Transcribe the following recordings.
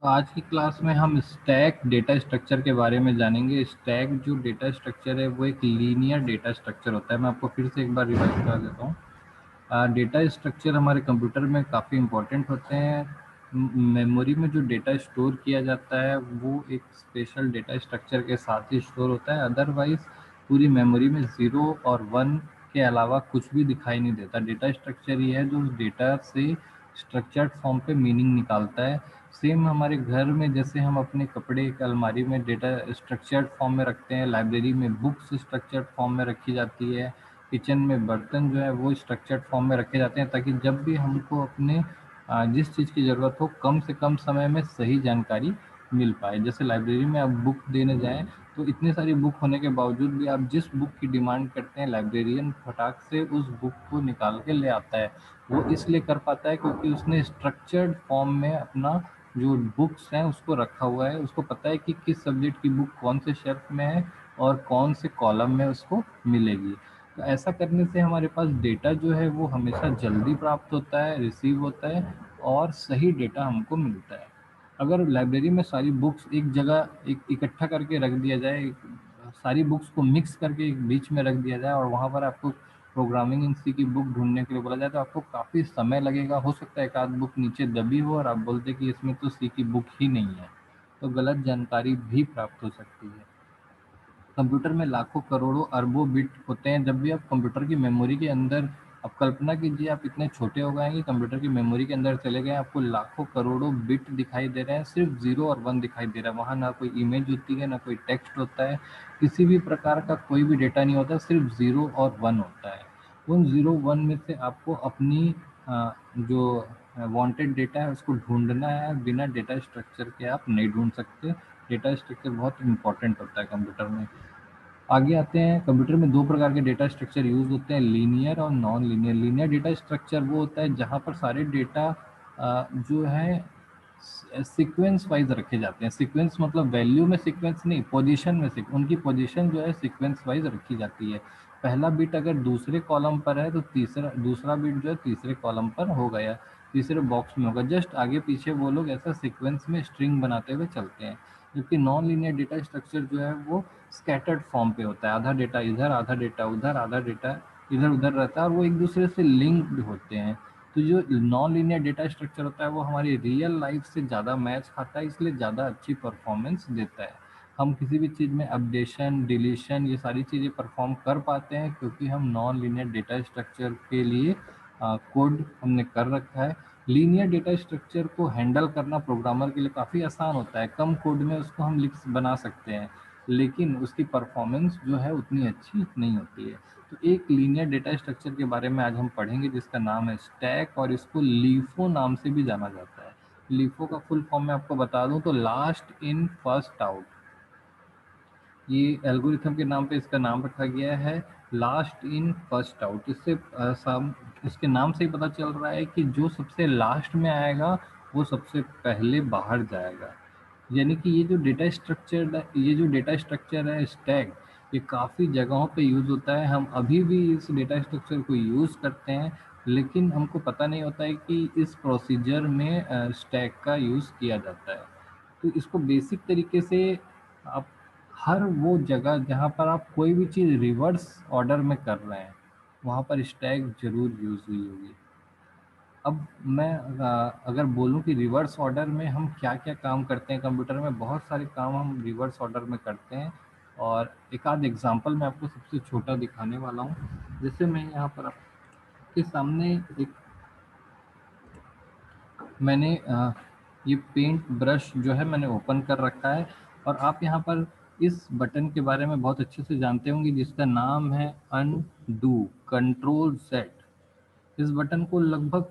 आज की क्लास में हम स्टैक डेटा स्ट्रक्चर के बारे में जानेंगे। स्टैक जो डेटा स्ट्रक्चर है वो एक लीनियर डेटा स्ट्रक्चर होता है। मैं आपको फिर से एक बार रिवाइज करा देता हूँ। डेटा स्ट्रक्चर हमारे कंप्यूटर में काफ़ी इंपॉर्टेंट होते हैं। मेमोरी में जो डेटा स्टोर किया जाता है वो एक स्पेशल डेटा स्ट्रक्चर के साथ ही स्टोर होता है। अदरवाइज पूरी मेमोरी में 0 और 1 के अलावा कुछ भी दिखाई नहीं देता। डेटा स्ट्रक्चर ये है जो उस डेटा से स्ट्रक्चर्ड फॉर्म पे मीनिंग निकालता है। सेम हमारे घर में जैसे हम अपने कपड़े एक अलमारी में डेटा स्ट्रक्चर्ड फॉर्म में रखते हैं, लाइब्रेरी में बुक्स स्ट्रक्चर्ड फॉर्म में रखी जाती है, किचन में बर्तन जो है वो स्ट्रक्चर्ड फॉर्म में रखे जाते हैं, ताकि जब भी हमको अपने जिस चीज़ की ज़रूरत हो कम से कम समय में सही जानकारी मिल पाए। जैसे लाइब्रेरी में आप बुक देने जाएं तो इतनी सारी बुक होने के बावजूद भी आप जिस बुक की डिमांड करते हैं लाइब्रेरियन फटाक से उस बुक को निकाल के ले आता है। वो इसलिए कर पाता है क्योंकि उसने स्ट्रक्चर्ड फॉर्म में अपना जो बुक्स हैं उसको रखा हुआ है। उसको पता है कि किस सब्जेक्ट की बुक कौन से शेल्फ में है और कौन से कॉलम में उसको मिलेगी। तो ऐसा करने से हमारे पास डेटा जो है वो हमेशा जल्दी प्राप्त होता है, रिसीव होता है और सही डेटा हमको मिलता है। अगर लाइब्रेरी में सारी बुक्स एक जगह एक इकट्ठा करके रख दिया जाए, सारी बुक्स को मिक्स करके एक बीच में रख दिया जाए और वहाँ पर आपको प्रोग्रामिंग इन सी की बुक ढूंढने के लिए बोला जाए तो आपको काफ़ी समय लगेगा। हो सकता है एक आध बुक नीचे दबी हो और आप बोलते कि इसमें तो सी की बुक ही नहीं है, तो गलत जानकारी भी प्राप्त हो सकती है। कंप्यूटर में लाखों करोड़ों अरबों बिट होते हैं। जब भी आप कंप्यूटर की मेमोरी के अंदर, आप कल्पना कीजिए आप इतने छोटे हो गए हैं कि कंप्यूटर की मेमोरी के अंदर चले गए, आपको लाखों करोड़ों बिट दिखाई दे रहे हैं, सिर्फ 0 और 1 दिखाई दे रहा है। वहाँ ना कोई इमेज होती है, ना कोई टेक्स्ट होता है, किसी भी प्रकार का कोई भी डेटा नहीं होता, सिर्फ 0 और 1 होता है। उन 0 1 में से आपको अपनी जो वांटेड डेटा है उसको ढूंढना है। बिना डेटा स्ट्रक्चर के आप नहीं ढूंढ सकते। डेटा स्ट्रक्चर बहुत इंपॉर्टेंट होता है कंप्यूटर में। आगे आते हैं, कंप्यूटर में दो प्रकार के डेटा स्ट्रक्चर यूज होते हैं, लीनियर और non linear. Linear data structure वो होता है जहाँ पर सारे डेटा जो है सीक्वेंस वाइज रखे जाते हैं। सीक्वेंस मतलब वैल्यू में सीक्वेंस नहीं, पोजीशन में उनकी पोजीशन जो है सीक्वेंस वाइज रखी जाती है। पहला बिट अगर दूसरे कॉलम पर है तो दूसरा बिट जो है तीसरे कॉलम पर होगा या तीसरे बॉक्स में होगा। जस्ट आगे पीछे वो लोग ऐसा सीक्वेंस में स्ट्रिंग बनाते हुए चलते हैं। जबकि नॉन लीनियर डेटा स्ट्रक्चर जो है वो स्कैटर्ड फॉर्म पे होता है। आधा डेटा इधर, आधा डेटा उधर, आधा डेटा इधर उधर रहता है और वो एक दूसरे से लिंक्ड होते हैं। तो जो नॉन लीनियर डेटा स्ट्रक्चर होता है वो हमारी रियल लाइफ से ज़्यादा मैच खाता है, इसलिए ज़्यादा अच्छी परफॉर्मेंस देता है। हम किसी भी चीज़ में अपडेशन, डिलीशन, ये सारी चीज़ें परफॉर्म कर पाते हैं क्योंकि हम नॉन लीनियर डेटा स्ट्रक्चर के लिए कोड हमने कर रखा है। लीनियर डेटा स्ट्रक्चर को हैंडल करना प्रोग्रामर के लिए काफ़ी आसान होता है। कम कोड में उसको हम लिख बना सकते हैं, लेकिन उसकी परफॉर्मेंस जो है उतनी अच्छी नहीं होती है। तो एक लीनियर डेटा स्ट्रक्चर के बारे में आज हम पढ़ेंगे जिसका नाम है स्टैक, और इसको लीफो नाम से भी जाना जाता है। लीफो का फुल फॉर्म मैं आपको बता दूं तो लास्ट इन फर्स्ट आउट। ये एल्गोरिथम के नाम पे इसका नाम रखा गया है, लास्ट इन फर्स्ट आउट। इसके नाम से ही पता चल रहा है कि जो सबसे लास्ट में आएगा वो सबसे पहले बाहर जाएगा। यानी कि ये जो डेटा स्ट्रक्चर है स्टैक, ये काफ़ी जगहों पे यूज़ होता है। हम अभी भी इस डेटा स्ट्रक्चर को यूज़ करते हैं, लेकिन हमको पता नहीं होता है कि इस प्रोसीजर में स्टैक का यूज़ किया जाता है। तो इसको बेसिक तरीके से आप हर वो जगह जहाँ पर आप कोई भी चीज़ रिवर्स ऑर्डर में कर रहे हैं वहाँ पर स्टैक जरूर यूज़ हुई होगी। अब मैं अगर बोलूं कि रिवर्स ऑर्डर में हम क्या क्या काम करते हैं कंप्यूटर में, बहुत सारे काम हम रिवर्स ऑर्डर में करते हैं। और एक आध एग्जांपल मैं आपको सबसे छोटा दिखाने वाला हूँ। जैसे मैं यहाँ पर आपके सामने एक मैंने ये पेंट ब्रश जो है मैंने ओपन कर रखा है, और आप यहाँ पर इस बटन के बारे में बहुत अच्छे से जानते होंगे जिसका नाम है अनडू, कंट्रोल सेट। इस बटन को लगभग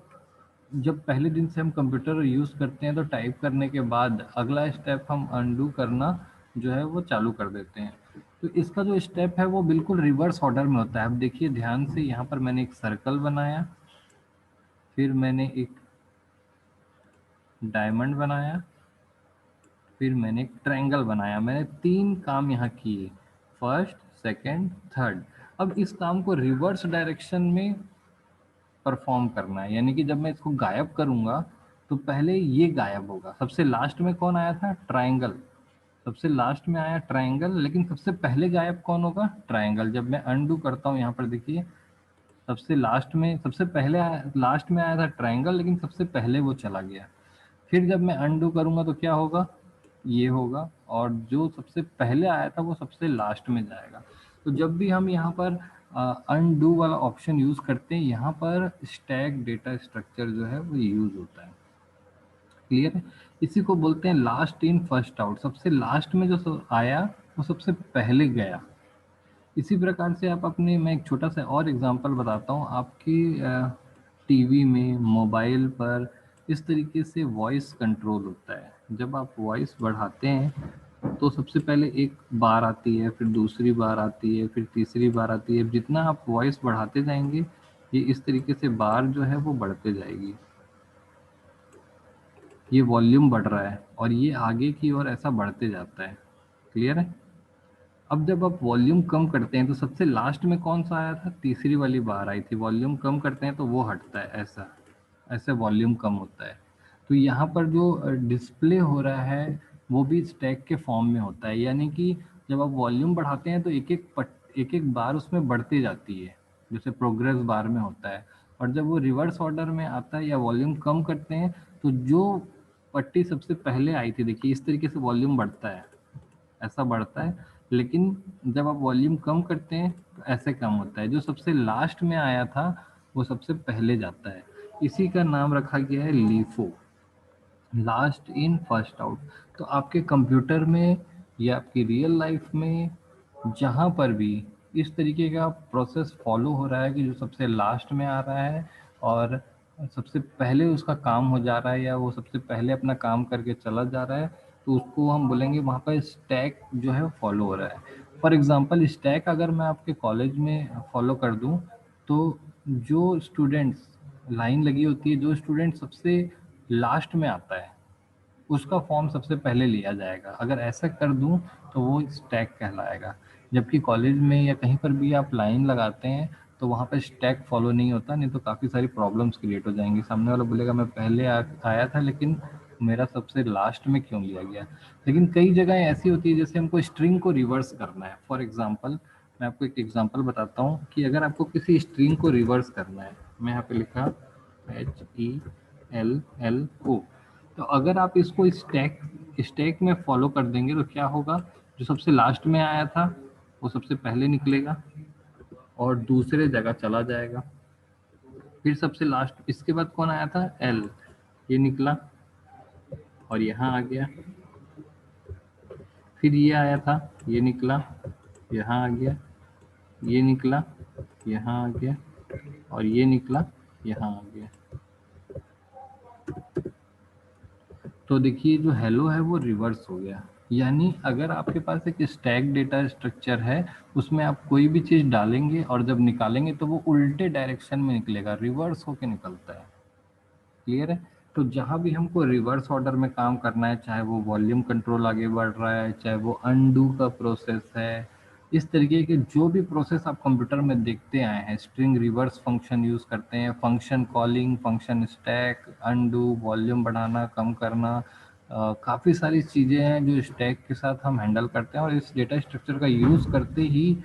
जब पहले दिन से हम कंप्यूटर यूज़ करते हैं तो टाइप करने के बाद अगला स्टेप हम अनडू करना जो है वो चालू कर देते हैं। तो इसका जो स्टेप है वो बिल्कुल रिवर्स ऑर्डर में होता है। अब देखिए ध्यान से, यहाँ पर मैंने एक सर्कल बनाया, फिर मैंने एक डायमंड बनाया, फिर मैंने एक ट्रायंगल बनाया। मैंने 3 काम यहाँ किए, फर्स्ट, सेकंड, थर्ड। अब इस काम को रिवर्स डायरेक्शन में परफॉर्म करना है, यानी कि जब मैं इसको गायब करूंगा तो पहले ये गायब होगा। सबसे लास्ट में कौन आया था? ट्रायंगल। सबसे लास्ट में आया ट्रायंगल, लेकिन सबसे पहले गायब कौन होगा? ट्रायंगल। जब मैं अनडू करता हूँ यहाँ पर देखिए, सबसे लास्ट में, सबसे पहले लास्ट में आया था ट्रायंगल, लेकिन सबसे पहले वो चला गया। फिर जब मैं अनडू करूंगा तो क्या होगा? ये होगा, और जो सबसे पहले आया था वो सबसे लास्ट में जाएगा। तो जब भी हम यहाँ पर अनडू वाला ऑप्शन यूज करते हैं, यहाँ पर स्टैक डेटा स्ट्रक्चर जो है वो यूज होता है। क्लियर है? इसी को बोलते हैं लास्ट इन फर्स्ट आउट। सबसे लास्ट में जो आया वो सबसे पहले गया। इसी प्रकार से आप अपने, मैं एक छोटा सा और एग्जांपल बताता हूँ। आपकी टीवी में, मोबाइल पर इस तरीके से वॉइस कंट्रोल होता है। जब आप वॉइस बढ़ाते हैं तो सबसे पहले एक बार आती है, फिर दूसरी बार आती है, फिर तीसरी बार आती है। जितना आप वॉइस बढ़ाते जाएंगे, ये इस तरीके से बार जो है वो बढ़ते जाएगी। ये वॉल्यूम बढ़ रहा है और ये आगे की ओर ऐसा बढ़ते जाता है। क्लियर है? अब जब आप वॉल्यूम कम करते हैं तो सबसे लास्ट में कौन सा आया था? तीसरी वाली बार आई थी। वॉल्यूम कम करते हैं तो वो हटता है, ऐसा ऐसे वॉल्यूम कम होता है। तो यहाँ पर जो डिस्प्ले हो रहा है वो भी स्टैक के फॉर्म में होता है। यानी कि जब आप वॉल्यूम बढ़ाते हैं तो एक एक बार उसमें बढ़ती जाती है, जैसे प्रोग्रेस बार में होता है। और जब वो रिवर्स ऑर्डर में आता है या वॉल्यूम कम करते हैं, तो जो पट्टी सबसे पहले आई थी, देखिए इस तरीके से वॉल्यूम बढ़ता है, ऐसा बढ़ता है। लेकिन जब आप वॉल्यूम कम करते हैं तो ऐसे कम होता है। जो सबसे लास्ट में आया था वो सबसे पहले जाता है। इसी का नाम रखा गया है LIFO, last in first out. तो आपके कंप्यूटर में या आपकी रियल लाइफ में जहाँ पर भी इस तरीके का प्रोसेस फॉलो हो रहा है कि जो सबसे लास्ट में आ रहा है और सबसे पहले उसका काम हो जा रहा है, या वो सबसे पहले अपना काम करके चला जा रहा है, तो उसको हम बोलेंगे वहाँ पर स्टैक जो है फॉलो हो रहा है। फॉर एग्जांपल, स्टैक अगर मैं आपके कॉलेज में फॉलो कर दूँ, तो जो स्टूडेंट्स, लाइन लगी होती है, जो स्टूडेंट सबसे लास्ट में आता है उसका फॉर्म सबसे पहले लिया जाएगा। अगर ऐसा कर दूं तो वो स्टैक कहलाएगा। जबकि कॉलेज में या कहीं पर भी आप लाइन लगाते हैं तो वहाँ पर स्टैक फॉलो नहीं होता, नहीं तो काफ़ी सारी प्रॉब्लम्स क्रिएट हो जाएंगी। सामने वाला बोलेगा मैं पहले आया था, लेकिन मेरा सबसे लास्ट में क्यों लिया गया। लेकिन कई जगह ऐसी होती है जैसे हमको स्ट्रिंग को रिवर्स करना है। फॉर एग्जाम्पल, मैं आपको एक एग्जाम्पल बताता हूँ कि अगर आपको किसी स्ट्रिंग को रिवर्स करना है, मैं यहाँ पे लिखा HELLO, तो अगर आप इसको स्टैक स्टैक में फॉलो कर देंगे तो क्या होगा? जो सबसे लास्ट में आया था वो सबसे पहले निकलेगा और दूसरे जगह चला जाएगा। फिर सबसे लास्ट, इसके बाद कौन आया था? एल, ये निकला और यहाँ आ गया। फिर ये आया था, ये निकला, यहाँ आ गया, ये निकला, यहाँ आ गया, और ये निकला, यहाँ आ गया। तो देखिए जो हेलो है वो रिवर्स हो गया। यानी अगर आपके पास एक स्टैक डेटा स्ट्रक्चर है, उसमें आप कोई भी चीज़ डालेंगे और जब निकालेंगे तो वो उल्टे डायरेक्शन में निकलेगा, रिवर्स होके निकलता है। क्लियर है? तो जहाँ भी हमको रिवर्स ऑर्डर में काम करना है, चाहे वो वॉल्यूम कंट्रोल आगे बढ़ रहा है, चाहे वो अनडू का प्रोसेस है, इस तरीके के जो भी प्रोसेस आप कंप्यूटर में देखते आए हैं, स्ट्रिंग रिवर्स फंक्शन यूज़ करते हैं, function calling, function stack, undo, volume बढ़ाना कम करना, काफ़ी सारी चीज़ें हैं जो स्टैक के साथ हम हैंडल करते हैं। और इस डेटा स्ट्रक्चर का यूज़ करते ही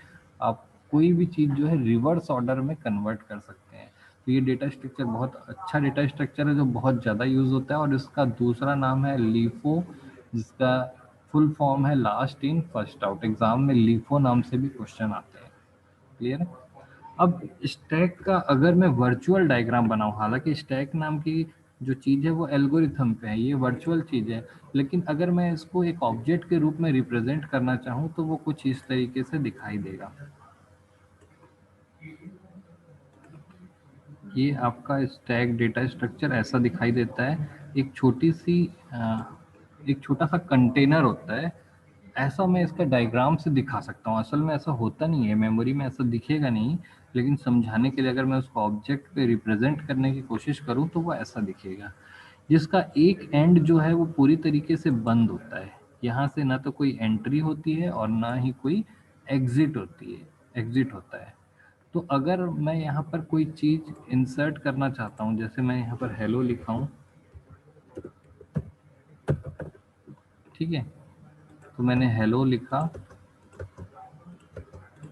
आप कोई भी चीज़ जो है रिवर्स ऑर्डर में कन्वर्ट कर सकते हैं। तो ये डेटा स्ट्रक्चर बहुत अच्छा डेटा स्ट्रक्चर है जो बहुत ज़्यादा यूज़ होता है। और इसका दूसरा नाम है लीफो, जिसका फुल फॉर्म है last in first out. Exam में लीफो नाम से भी क्वेश्चन आते हैं। क्लियर है? अब स्टैक का अगर मैं वर्चुअल डायग्राम बनाऊं, हालांकि स्टैक नाम की जो चीज़ है वो एल्गोरिथम पे है, ये वर्चुअल चीज़ है, लेकिन अगर मैं इसको एक ऑब्जेक्ट के रूप में रिप्रेजेंट करना चाहूँ तो वो कुछ इस तरीके से दिखाई देगा। ये आपका स्टैक डेटा स्ट्रक्चर ऐसा दिखाई देता है। एक छोटी सी एक छोटा सा कंटेनर होता है, ऐसा मैं इसका डायग्राम से दिखा सकता हूँ। असल में ऐसा होता नहीं है, मेमोरी में ऐसा दिखेगा नहीं, लेकिन समझाने के लिए अगर मैं उसको ऑब्जेक्ट पे रिप्रेजेंट करने की कोशिश करूँ तो वो ऐसा दिखेगा, जिसका एक एंड जो है वो पूरी तरीके से बंद होता है। यहाँ से ना तो कोई एंट्री होती है और ना ही कोई एग्जिट होती है, एग्जिट होता है। तो अगर मैं यहाँ पर कोई चीज़ इंसर्ट करना चाहता हूँ, जैसे मैं यहाँ पर हेलो लिखा हूँ, ठीक है, तो मैंने हेलो लिखा,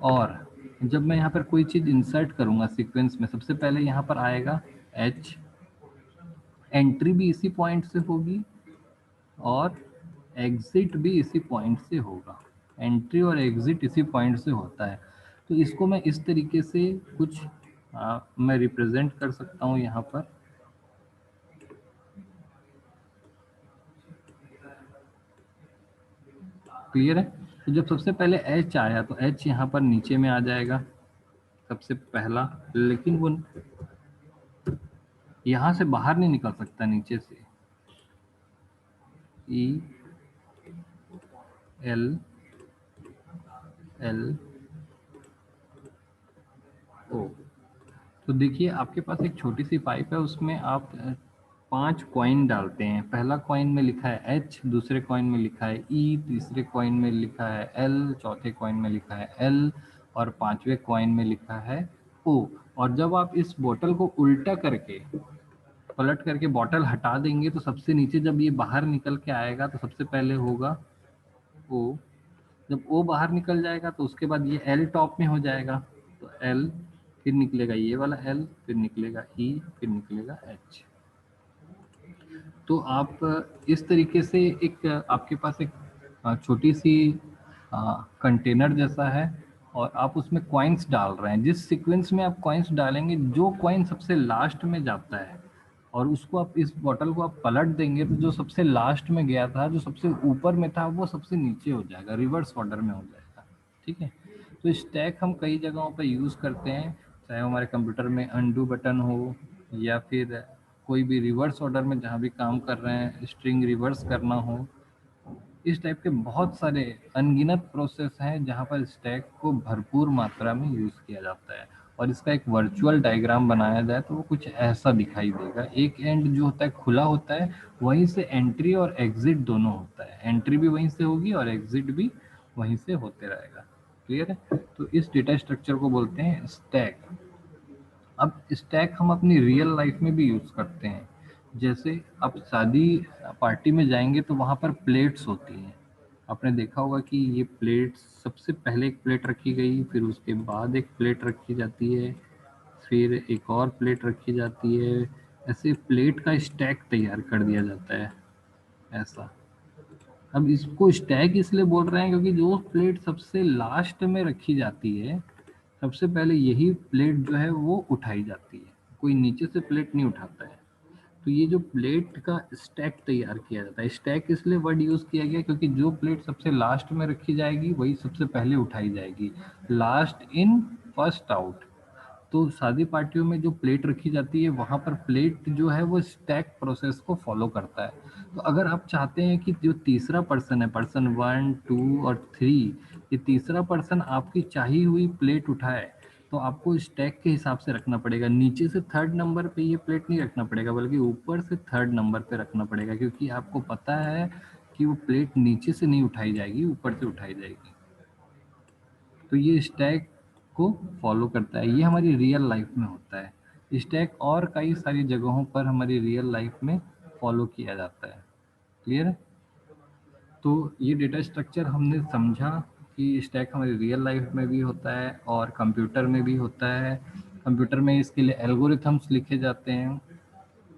और जब मैं यहाँ पर कोई चीज़ इंसर्ट करूँगा सीक्वेंस में, सबसे पहले यहाँ पर आएगा एच, एंट्री भी इसी पॉइंट से होगी और एग्जिट भी इसी पॉइंट से होगा। एंट्री और एग्जिट इसी पॉइंट से होता है। तो इसको मैं इस तरीके से कुछ मैं रिप्रेजेंट कर सकता हूँ यहाँ पर। क्लियर है? तो जब सबसे पहले एच आया तो एच यहाँ पर नीचे में आ जाएगा सबसे पहला, लेकिन वो यहाँ से बाहर नहीं निकल सकता नीचे से। E L L O. तो देखिए आपके पास एक छोटी सी पाइप है, उसमें आप 5 कॉइन डालते हैं। पहला कॉइन में लिखा है एच, दूसरे कॉइन में लिखा है ई, तीसरे कॉइन में लिखा है एल, चौथे कॉइन में लिखा है एल, और पांचवें कॉइन में लिखा है ओ। और जब आप इस बोतल को उल्टा करके पलट करके बॉटल हटा देंगे तो सबसे नीचे जब ये बाहर निकल के आएगा तो सबसे पहले होगा ओ। जब ओ बाहर निकल जाएगा तो उसके बाद ये एल टॉप में हो जाएगा, तो एल, फिर निकलेगा ये वाला एल, फिर निकलेगा ई, फिर निकलेगा एच। तो आप इस तरीके से एक आपके पास एक छोटी सी कंटेनर जैसा है, और आप उसमें कॉइन्स डाल रहे हैं। जिस सीक्वेंस में आप कॉइन्स डालेंगे, जो कॉइन सबसे लास्ट में जाता है और उसको आप इस बॉटल को आप पलट देंगे तो जो सबसे लास्ट में गया था, जो सबसे ऊपर में था, वो सबसे नीचे हो जाएगा, रिवर्स ऑर्डर में हो जाएगा। ठीक है? तो स्टैक हम कई जगहों पर यूज़ करते हैं, चाहे हमारे कंप्यूटर में अनडू बटन हो या फिर कोई भी रिवर्स ऑर्डर में जहाँ भी काम कर रहे हैं, स्ट्रिंग रिवर्स करना हो। इस टाइप के बहुत सारे अनगिनत प्रोसेस हैं जहाँ पर स्टैक को भरपूर मात्रा में यूज़ किया जाता है। और इसका एक वर्चुअल डायग्राम बनाया जाए तो वो कुछ ऐसा दिखाई देगा। एक एंड जो होता है खुला होता है, वहीं से एंट्री और एग्जिट दोनों होता है। एंट्री भी वहीं से होगी और एग्जिट भी वहीं से होते रहेगा। क्लियर है? तो इस डेटा स्ट्रक्चर को बोलते हैं स्टैक। अब स्टैक हम अपनी रियल लाइफ में भी यूज़ करते हैं। जैसे आप शादी पार्टी में जाएंगे तो वहाँ पर प्लेट्स होती हैं। आपने देखा होगा कि ये प्लेट्स, सबसे पहले एक प्लेट रखी गई, फिर उसके बाद एक प्लेट रखी जाती है, फिर एक और प्लेट रखी जाती है। ऐसे प्लेट का स्टैक तैयार कर दिया जाता है ऐसा। अब इसको स्टैक इसलिए बोल रहे हैं क्योंकि जो प्लेट सबसे लास्ट में रखी जाती है, सबसे पहले यही प्लेट जो है वो उठाई जाती है। कोई नीचे से प्लेट नहीं उठाता है। तो ये जो प्लेट का स्टैक तैयार किया जाता है, स्टैक इसलिए वर्ड यूज़ किया गया क्योंकि जो प्लेट सबसे लास्ट में रखी जाएगी वही सबसे पहले उठाई जाएगी। Last in first out. तो शादी पार्टियों में जो प्लेट रखी जाती है, वहाँ पर प्लेट जो है वो स्टैक प्रोसेस को फॉलो करता है। तो अगर आप चाहते हैं कि जो तीसरा पर्सन है, पर्सन 1, 2 और 3, ये तीसरा पर्सन आपकी चाही हुई प्लेट उठाए, तो आपको स्टैक के हिसाब से रखना पड़ेगा। नीचे से थर्ड नंबर पे ये प्लेट नहीं रखना पड़ेगा, बल्कि ऊपर से थर्ड नंबर पे रखना पड़ेगा, क्योंकि आपको पता है कि वो प्लेट नीचे से नहीं उठाई जाएगी, ऊपर से उठाई जाएगी। तो ये स्टैक को फॉलो करता है। ये हमारी रियल लाइफ में होता है स्टैक, और कई सारी जगहों पर हमारी रियल लाइफ में फॉलो किया जाता है। क्लियर है? तो ये डेटा स्ट्रक्चर हमने समझा कि स्टैक हमारी रियल लाइफ में भी होता है और कंप्यूटर में भी होता है। कंप्यूटर में इसके लिए एल्गोरिथम्स लिखे जाते हैं,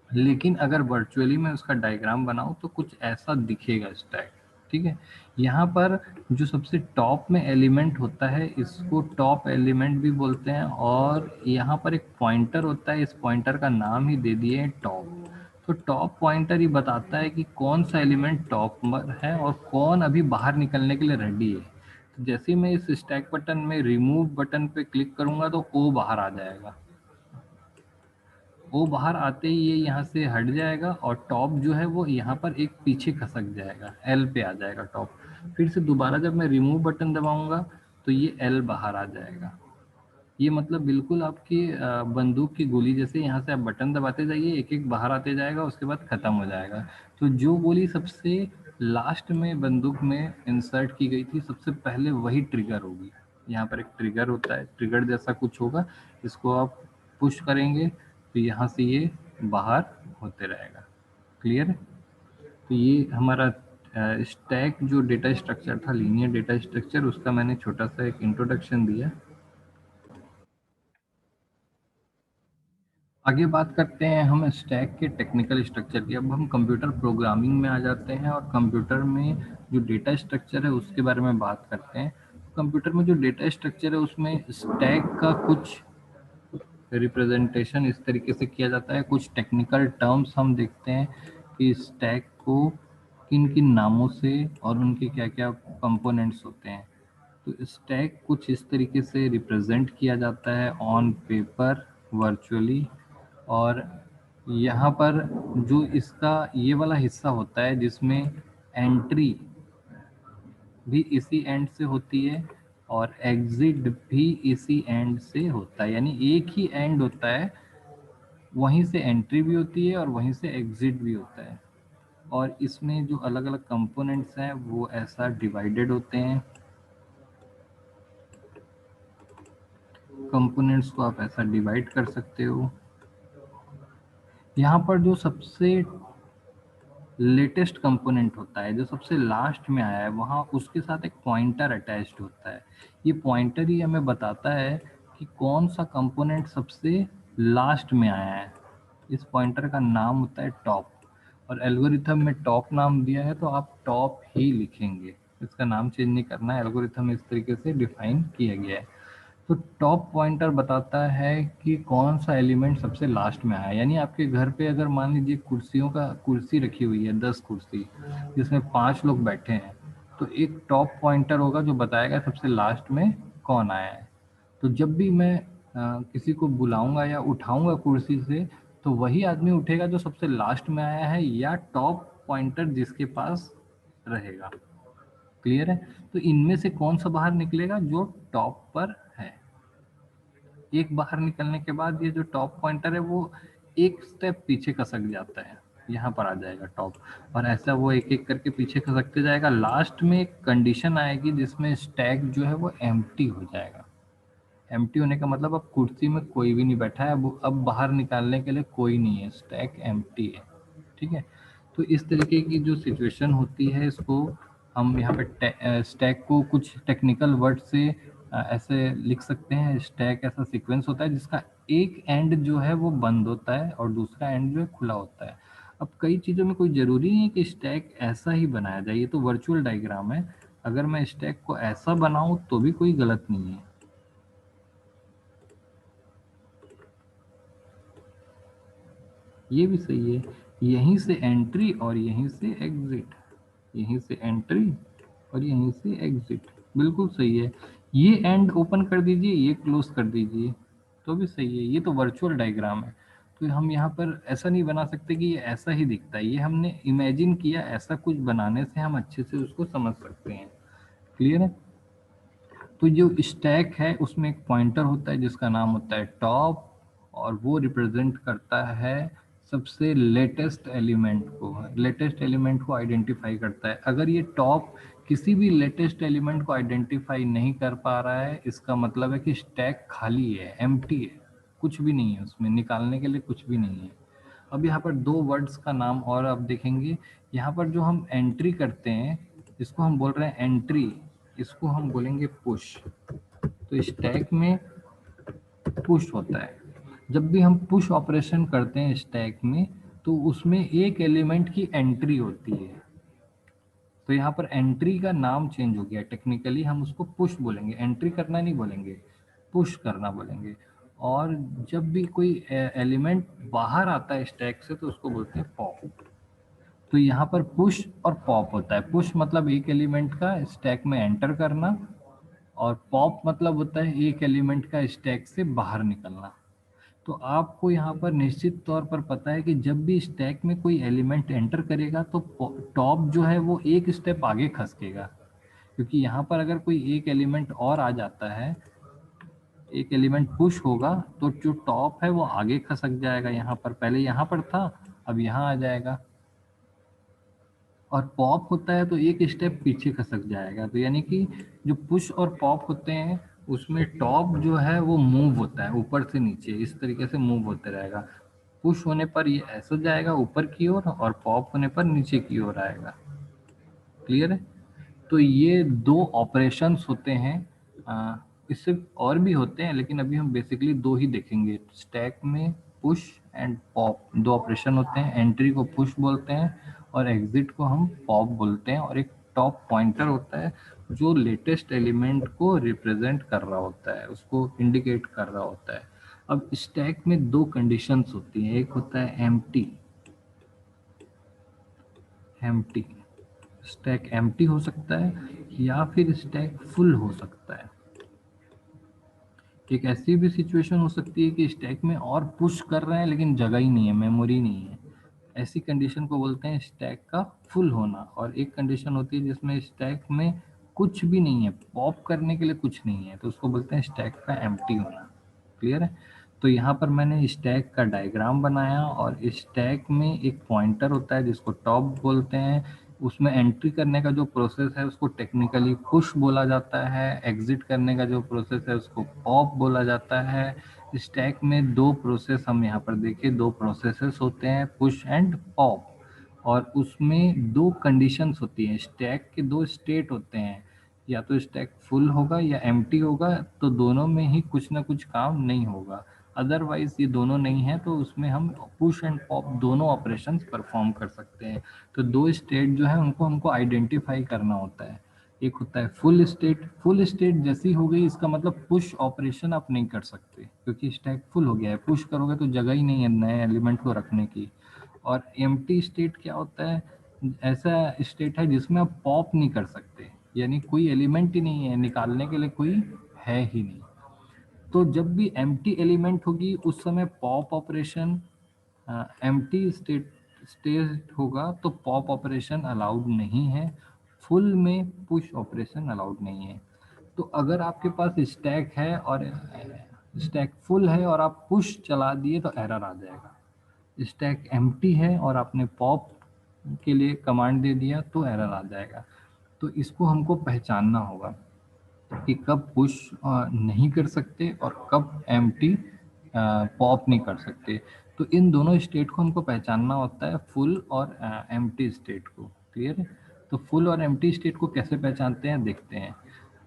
लेकिन अगर वर्चुअली मैं उसका डायग्राम बनाऊं तो कुछ ऐसा दिखेगा स्टैक। ठीक है? यहाँ पर जो सबसे टॉप में एलिमेंट होता है, इसको टॉप एलिमेंट भी बोलते हैं, और यहाँ पर एक पॉइंटर होता है, इस पॉइंटर का नाम ही दे दिए टॉप। तो टॉप पॉइंटर ही बताता है कि कौन सा एलिमेंट टॉप पर है और कौन अभी बाहर निकलने के लिए रेडी है। तो जैसे ही मैं इस स्टैक बटन में रिमूव बटन पे क्लिक करूंगा तो ओ बाहर आ जाएगा। वो बाहर आते ही ये यहाँ से हट जाएगा और टॉप जो है वो यहाँ पर एक पीछे खसक जाएगा, एल पे आ जाएगा टॉप। फिर से दोबारा जब मैं रिमूव बटन दबाऊंगा तो ये एल बाहर आ जाएगा। ये मतलब बिल्कुल आपकी बंदूक की गोली जैसे, यहाँ से आप बटन दबाते जाइए, एक एक बाहर आते जाएगा, उसके बाद खत्म हो जाएगा। तो जो गोली सबसे लास्ट में बंदूक में इंसर्ट की गई थी, सबसे पहले वही ट्रिगर होगी। यहाँ पर एक ट्रिगर होता है, ट्रिगर जैसा कुछ होगा, इसको आप पुश करेंगे तो यहाँ से ये बाहर होते रहेगा। क्लियर है? तो ये हमारा स्टैक जो डेटा स्ट्रक्चर था, लीनियर डेटा स्ट्रक्चर, उसका मैंने छोटा सा एक इंट्रोडक्शन दिया। आगे बात करते हैं हम स्टैक के टेक्निकल स्ट्रक्चर की। अब हम कंप्यूटर प्रोग्रामिंग में आ जाते हैं और कंप्यूटर में जो डेटा स्ट्रक्चर है उसके बारे में बात करते हैं। कंप्यूटर में जो डेटा स्ट्रक्चर है उसमें स्टैक का कुछ रिप्रेजेंटेशन इस तरीके से किया जाता है। कुछ टेक्निकल टर्म्स हम देखते हैं कि स्टैक को किन किन नामों से और उनके क्या क्या कंपोनेंट्स होते हैं। तो स्टैक कुछ इस तरीके से रिप्रेजेंट किया जाता है ऑन पेपर, वर्चुअली। और यहाँ पर जो इसका ये वाला हिस्सा होता है जिसमें एंट्री भी इसी एंड से होती है और एग्जिट भी इसी एंड से होता है, यानी एक ही एंड होता है, वहीं से एंट्री भी होती है और वहीं से एग्जिट भी होता है। और इसमें जो अलग अलग कंपोनेंट्स हैं वो ऐसा डिवाइडेड होते हैं। कंपोनेंट्स को आप ऐसा डिवाइड कर सकते हो। यहाँ पर जो सबसे लेटेस्ट कंपोनेंट होता है, जो सबसे लास्ट में आया है, वहाँ उसके साथ एक पॉइंटर अटैच्ड होता है। ये पॉइंटर ही हमें बताता है कि कौन सा कंपोनेंट सबसे लास्ट में आया है। इस पॉइंटर का नाम होता है टॉप। और एल्गोरिथम में टॉप नाम दिया है तो आप टॉप ही लिखेंगे, इसका नाम चेंज नहीं करना है। एल्गोरिथम इस तरीके से डिफाइन किया गया है। तो टॉप पॉइंटर बताता है कि कौन सा एलिमेंट सबसे लास्ट में आया। यानी आपके घर पे अगर मान लीजिए कुर्सी रखी हुई है, 10 कुर्सी, जिसमें 5 लोग बैठे हैं, तो एक टॉप पॉइंटर होगा जो बताएगा सबसे लास्ट में कौन आया है। तो जब भी मैं किसी को बुलाऊंगा या उठाऊंगा कुर्सी से, तो वही आदमी उठेगा जो सबसे लास्ट में आया है या टॉप पॉइंटर जिसके पास रहेगा। क्लियर है? तो इनमें से कौन सा बाहर निकलेगा? जो टॉप पर है। एक बाहर निकलने के बाद ये जो टॉप पॉइंटर है वो एक स्टेप पीछे खसक जाता है, यहाँ पर आ जाएगा टॉप। और ऐसा वो एक एक करके पीछे खसकते जाएगा। लास्ट में एक कंडीशन आएगी जिसमें स्टैक जो है वो एम्प्टी हो जाएगा। एम्प्टी होने का मतलब अब कुर्सी में कोई भी नहीं बैठा है, अब बाहर निकालने के लिए कोई नहीं है, स्टैक एम्प्टी है। ठीक है? तो इस तरीके की जो सिचुएशन होती है, इसको हम यहाँ पे स्टैक को कुछ टेक्निकल वर्ड से ऐसे लिख सकते हैं। स्टैक ऐसा सीक्वेंस होता है जिसका एक एंड जो है वो बंद होता है और दूसरा एंड जो है खुला होता है। अब कई चीज़ों में कोई ज़रूरी नहीं है कि स्टैक ऐसा ही बनाया जाए, ये तो वर्चुअल डायग्राम है। अगर मैं स्टैक को ऐसा बनाऊं तो भी कोई गलत नहीं है। ये भी सही है। यहीं से एंट्री और यहीं से एग्जिट, यहीं से एंट्री और यहीं से एग्जिट, बिल्कुल सही है। ये एंड ओपन कर दीजिए, ये क्लोज कर दीजिए, तो भी सही है। ये तो वर्चुअल डायग्राम है, तो हम यहाँ पर ऐसा नहीं बना सकते कि ये ऐसा ही दिखता है। ये हमने इमेजिन किया, ऐसा कुछ बनाने से हम अच्छे से उसको समझ सकते हैं। क्लियर है? तो जो स्टैक है उसमें एक पॉइंटर होता है जिसका नाम होता है टॉप, और वो रिप्रेजेंट करता है सबसे लेटेस्ट एलिमेंट को। लेटेस्ट एलिमेंट को आइडेंटिफाई करता है। अगर ये टॉप किसी भी लेटेस्ट एलिमेंट को आइडेंटिफाई नहीं कर पा रहा है, इसका मतलब है कि स्टैक खाली है, एम्प्टी है, कुछ भी नहीं है उसमें, निकालने के लिए कुछ भी नहीं है। अब यहाँ पर दो वर्ड्स का नाम और आप देखेंगे। यहाँ पर जो हम एंट्री करते हैं, इसको हम बोल रहे हैं एंट्री, इसको हम बोलेंगे पुश। तो स्टैक में पुश होता है। जब भी हम पुश ऑपरेशन करते हैं स्टैक में, तो उसमें एक एलिमेंट की एंट्री होती है। तो यहाँ पर एंट्री का नाम चेंज हो गया, टेक्निकली हम उसको पुश बोलेंगे, एंट्री करना नहीं बोलेंगे, पुश करना बोलेंगे। और जब भी कोई एलिमेंट बाहर आता है स्टैक से तो उसको बोलते हैं पॉप। तो यहाँ पर पुश और पॉप होता है। पुश मतलब एक एलिमेंट का स्टैक में एंटर करना, और पॉप मतलब होता है एक एलिमेंट का स्टैक से बाहर निकलना। तो आपको यहाँ पर निश्चित तौर पर पता है कि जब भी स्टैक में कोई एलिमेंट एंटर करेगा तो टॉप जो है वो एक स्टेप आगे खसकेगा, क्योंकि यहाँ पर अगर कोई एक एलिमेंट और आ जाता है, एक एलिमेंट पुश होगा, तो जो टॉप है वो आगे खसक जाएगा। यहाँ पर पहले यहाँ पर था, अब यहाँ आ जाएगा। और पॉप होता है तो एक स्टेप पीछे खसक जाएगा। तो यानी कि जो पुश और पॉप होते हैं उसमें टॉप जो है वो मूव होता है ऊपर से नीचे, इस तरीके से मूव होते रहेगा। पुश होने पर ये ऐसा जाएगा ऊपर की ओर, और पॉप होने पर नीचे की ओर आएगा। क्लियर है? तो ये दो ऑपरेशंस होते हैं, इससे और भी होते हैं लेकिन अभी हम बेसिकली दो ही देखेंगे। स्टैक में पुश एंड पॉप दो ऑपरेशन होते हैं। एंट्री को पुश बोलते हैं और एग्जिट को हम पॉप बोलते हैं। और एक टॉप पॉइंटर होता है जो लेटेस्ट एलिमेंट को रिप्रेजेंट कर रहा होता है, उसको इंडिकेट कर रहा होता है। अब स्टैक में दो कंडीशंस होती हैं, एक होता है एम्प्टी। एम्प्टी स्टैक एम्प्टी हो सकता है या फिर स्टैक फुल हो सकता है। एक ऐसी भी सिचुएशन हो सकती है कि स्टैक में और पुश कर रहे हैं लेकिन जगह ही नहीं है, मेमोरी नहीं है। ऐसी कंडीशन को बोलते हैं स्टैक का फुल होना। और एक कंडीशन होती है जिसमें स्टैक में कुछ भी नहीं है, पॉप करने के लिए कुछ नहीं है, तो उसको बोलते हैं स्टैक का एम्प्टी होना। क्लियर है? तो यहाँ पर मैंने स्टैक का डायग्राम बनाया और स्टैक में एक पॉइंटर होता है जिसको टॉप बोलते हैं। उसमें एंट्री करने का जो प्रोसेस है उसको टेक्निकली पुश बोला जाता है। एग्जिट करने का जो प्रोसेस है उसको पॉप बोला जाता है। स्टैक में दो प्रोसेस हम यहाँ पर देखिए, दो प्रोसेसेस होते हैं, पुश एंड पॉप। और उसमें दो कंडीशंस होती हैं। स्टैक के दो स्टेट होते हैं, या तो स्टैक फुल होगा या एम्प्टी होगा, तो दोनों में ही कुछ ना कुछ काम नहीं होगा। अदरवाइज ये दोनों नहीं है तो उसमें हम पुश एंड पॉप दोनों ऑपरेशंस परफॉर्म कर सकते हैं। तो दो स्टेट जो है उनको हमको आइडेंटिफाई करना होता है। एक होता है फुल स्टेट। फुल स्टेट जैसी हो गई इसका मतलब पुश ऑपरेशन आप नहीं कर सकते क्योंकि स्टैक फुल हो गया है। पुश करोगे तो जगह ही नहीं है नए एलिमेंट को रखने की। और एम्प्टी स्टेट क्या होता है? ऐसा स्टेट है जिसमें आप पॉप नहीं कर सकते, यानी कोई एलिमेंट ही नहीं है, निकालने के लिए कोई है ही नहीं। तो जब भी एम्प्टी एलिमेंट होगी उस समय पॉप ऑपरेशन, एम्प्टी स्टेट होगा तो पॉप ऑपरेशन अलाउड नहीं है। फुल में पुश ऑपरेशन अलाउड नहीं है। तो अगर आपके पास स्टैक है और स्टैक फुल है और आप पुश चला दिए तो एरर आ जाएगा। स्टैक एम्प्टी है और आपने पॉप के लिए कमांड दे दिया तो एरर आ जाएगा। तो इसको हमको पहचानना होगा कि कब पुश नहीं कर सकते और कब एम्प्टी पॉप नहीं कर सकते। तो इन दोनों स्टेट को हमको पहचानना होता है, फुल और एम्प्टी स्टेट को। क्लियर है? तो फुल और एम्प्टी स्टेट को कैसे पहचानते हैं देखते हैं।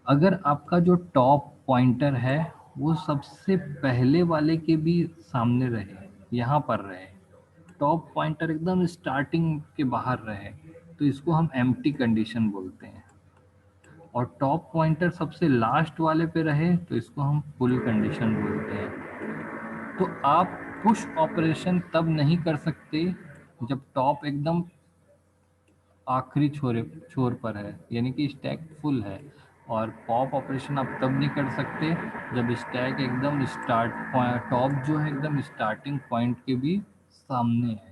अगर आपका जो टॉप पॉइंटर है वो सबसे पहले वाले के भी सामने रहे, यहाँ पर रहे, टॉप पॉइंटर एकदम स्टार्टिंग के बाहर रहे, तो इसको हम एम्प्टी कंडीशन बोलते हैं। और टॉप पॉइंटर सबसे लास्ट वाले पे रहे तो इसको हम फुल कंडीशन बोलते हैं। तो आप पुश ऑपरेशन तब नहीं कर सकते जब टॉप एकदम आखिरी छोर पर है, यानी कि स्टैक फुल है। और पॉप ऑपरेशन आप तब नहीं कर सकते जब स्टैक एकदम टॉप जो है एकदम स्टार्टिंग पॉइंट के भी सामने है।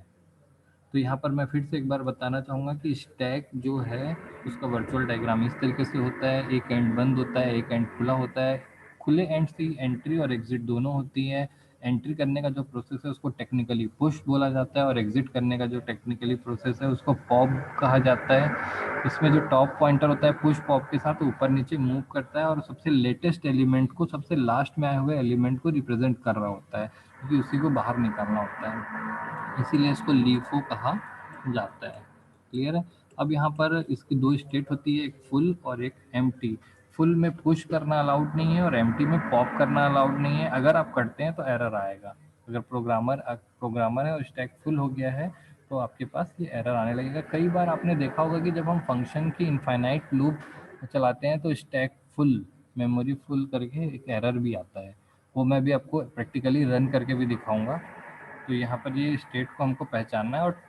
तो यहाँ पर मैं फिर से एक बार बताना चाहूँगा कि स्टैक जो है उसका वर्चुअल डायग्राम इस तरीके से होता है। एक एंड बंद होता है, एक एंड खुला होता है। खुले एंड से एंट्री और एग्जिट दोनों होती है। एंट्री करने का जो प्रोसेस है उसको टेक्निकली पुश बोला जाता है और एग्जिट करने का जो टेक्निकली प्रोसेस है उसको पॉप कहा जाता है। इसमें जो टॉप पॉइंटर होता है पुश पॉप के साथ ऊपर नीचे मूव करता है और सबसे लेटेस्ट एलिमेंट को, सबसे लास्ट में आए हुए एलिमेंट को रिप्रेजेंट कर रहा होता है, क्योंकि उसी को बाहर निकालना होता है, इसीलिए इसको लीफो कहा जाता है। क्लियर है? अब यहाँ पर इसकी दो स्टेट होती है, एक फुल और एक एम्प्टी। फुल में पुश करना अलाउड नहीं है और एम्प्टी में पॉप करना अलाउड नहीं है। अगर आप करते हैं तो एरर आएगा। अगर प्रोग्रामर है और स्टैक फुल हो गया है तो आपके पास ये एरर आने लगेगा। कई बार आपने देखा होगा कि जब हम फंक्शन की इनफाइनाइट लूप चलाते हैं तो स्टैक फुल, मेमोरी फुल करके एक एरर भी आता है। वो मैं भी आपको प्रैक्टिकली रन करके भी दिखाऊंगा। तो यहाँ पर ये स्टेट को हमको पहचानना है और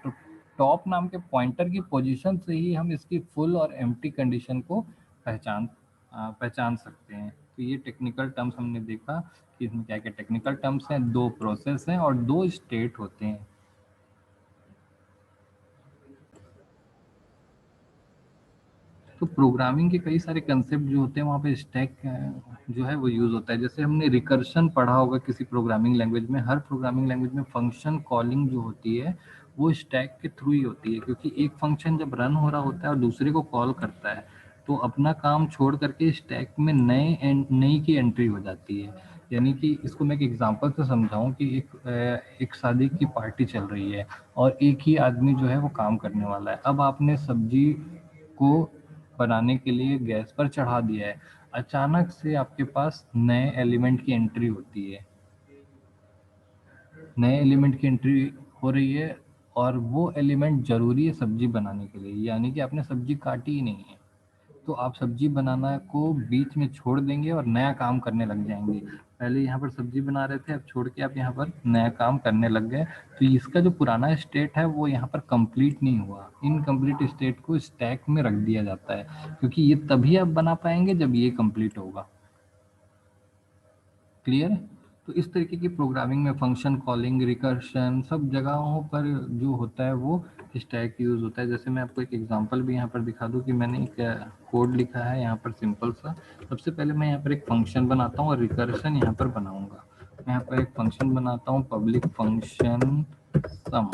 टॉप नाम के पॉइंटर की पोजीशन से ही हम इसकी फुल और एम्प्टी कंडीशन को पहचान सकते हैं। तो ये टेक्निकल टर्म्स हमने देखा कि इसमें क्या क्या टेक्निकल टर्म्स हैं, दो प्रोसेस हैं और दो स्टेट होते हैं। तो प्रोग्रामिंग के कई सारे कंसेप्ट जो होते हैं वहाँ पे स्टैक जो है वो यूज़ होता है। जैसे हमने रिकर्शन पढ़ा होगा किसी प्रोग्रामिंग लैंग्वेज में। हर प्रोग्रामिंग लैंग्वेज में फंक्शन कॉलिंग जो होती है वो स्टैक के थ्रू ही होती है, क्योंकि एक फंक्शन जब रन हो रहा होता है और दूसरे को कॉल करता है तो अपना काम छोड़ करके स्टैक में नई की एंट्री हो जाती है। यानी कि इसको मैं एक एग्जांपल से समझाऊं कि एक शादी की पार्टी चल रही है और एक ही आदमी जो है वो काम करने वाला है। अब आपने सब्जी को बनाने के लिए गैस पर चढ़ा दिया है, अचानक से आपके पास नए एलिमेंट की एंट्री होती है, नए एलिमेंट की एंट्री हो रही है, और वो एलिमेंट ज़रूरी है सब्जी बनाने के लिए, यानी कि आपने सब्जी काटी ही नहीं है, तो आप सब्जी बनाना को बीच में छोड़ देंगे और नया काम करने लग जाएंगे। पहले यहाँ पर सब्जी बना रहे थे, अब छोड़ के आप यहाँ पर नया काम करने लग गए, तो इसका जो पुराना स्टेट है वो यहाँ पर कंप्लीट नहीं हुआ, इनकम्प्लीट स्टेट को स्टैक में रख दिया जाता है, क्योंकि ये तभी आप बना पाएंगे जब ये कंप्लीट होगा। क्लियर है? तो इस तरीके की प्रोग्रामिंग में फंक्शन कॉलिंग, रिकर्शन, सब जगहों पर जो होता है वो स्टैक यूज़ होता है। जैसे मैं आपको एक एग्जांपल भी यहाँ पर दिखा दूँ कि मैंने एक कोड लिखा है यहाँ पर सिंपल सा। सबसे पहले मैं यहाँ पर एक फंक्शन बनाता हूँ और रिकर्शन यहाँ पर बनाऊँगा। मैं यहाँ पर एक फंक्शन बनाता हूँ, पब्लिक फंक्शन सम।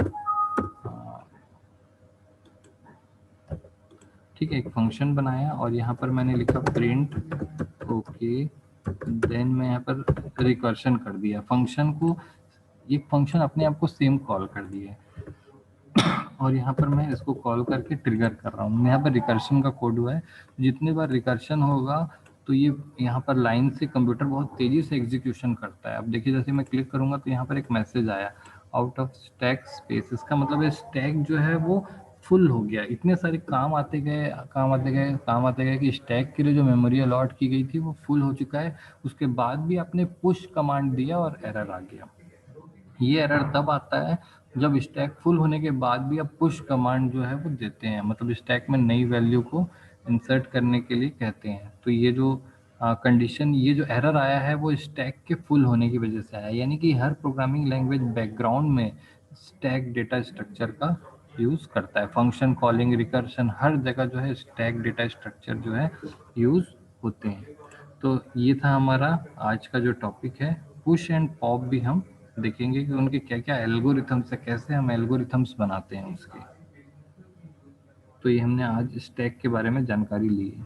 ठीक है, एक फंक्शन बनाया और यहाँ पर मैंने लिखा प्रिंट ओके, देन मैं यहाँ पर रिकर्शन कर दिया फंक्शन को, ये फंक्शन अपने आप को सेम कॉल कर दिया और यहाँ पर मैं इसको कॉल करके ट्रिगर कर रहा हूँ। यहाँ पर रिकर्शन का कोड हुआ है, जितने बार रिकर्शन होगा तो ये यहाँ पर लाइन से कंप्यूटर बहुत तेजी से एग्जीक्यूशन करता है। अब देखिए जैसे मैं क्लिक करूँगा तो यहाँ पर एक मैसेज आया, आउट ऑफ स्टैक स्पेस। इसका मतलब है स्टैक जो है वो फुल हो गया, इतने सारे काम आते गए काम आते गए काम आते गए कि स्टैक के लिए जो मेमोरी अलॉट की गई थी वो फुल हो चुका है। उसके बाद भी आपने पुश कमांड दिया और एरर आ गया। ये एरर तब आता है जब स्टैक फुल होने के बाद भी आप पुश कमांड जो है वो देते हैं, मतलब स्टैक में नई वैल्यू को इंसर्ट करने के लिए कहते हैं। तो ये जो कंडीशन, ये जो एरर आया है वो स्टैक के फुल होने की वजह से आया, यानी कि हर प्रोग्रामिंग लैंग्वेज बैकग्राउंड में स्टैक डेटा स्ट्रक्चर का यूज़ करता है। फंक्शन कॉलिंग, रिकर्शन, हर जगह जो है स्टैक डेटा स्ट्रक्चर जो है यूज़ होते हैं। तो ये था हमारा आज का जो टॉपिक है। पुश एंड पॉप भी हम देखेंगे कि उनके क्या क्या एल्गोरिथम्स है, कैसे हम एल्गोरिथम्स बनाते हैं उसके। तो ये हमने आज स्टैक के बारे में जानकारी ली है।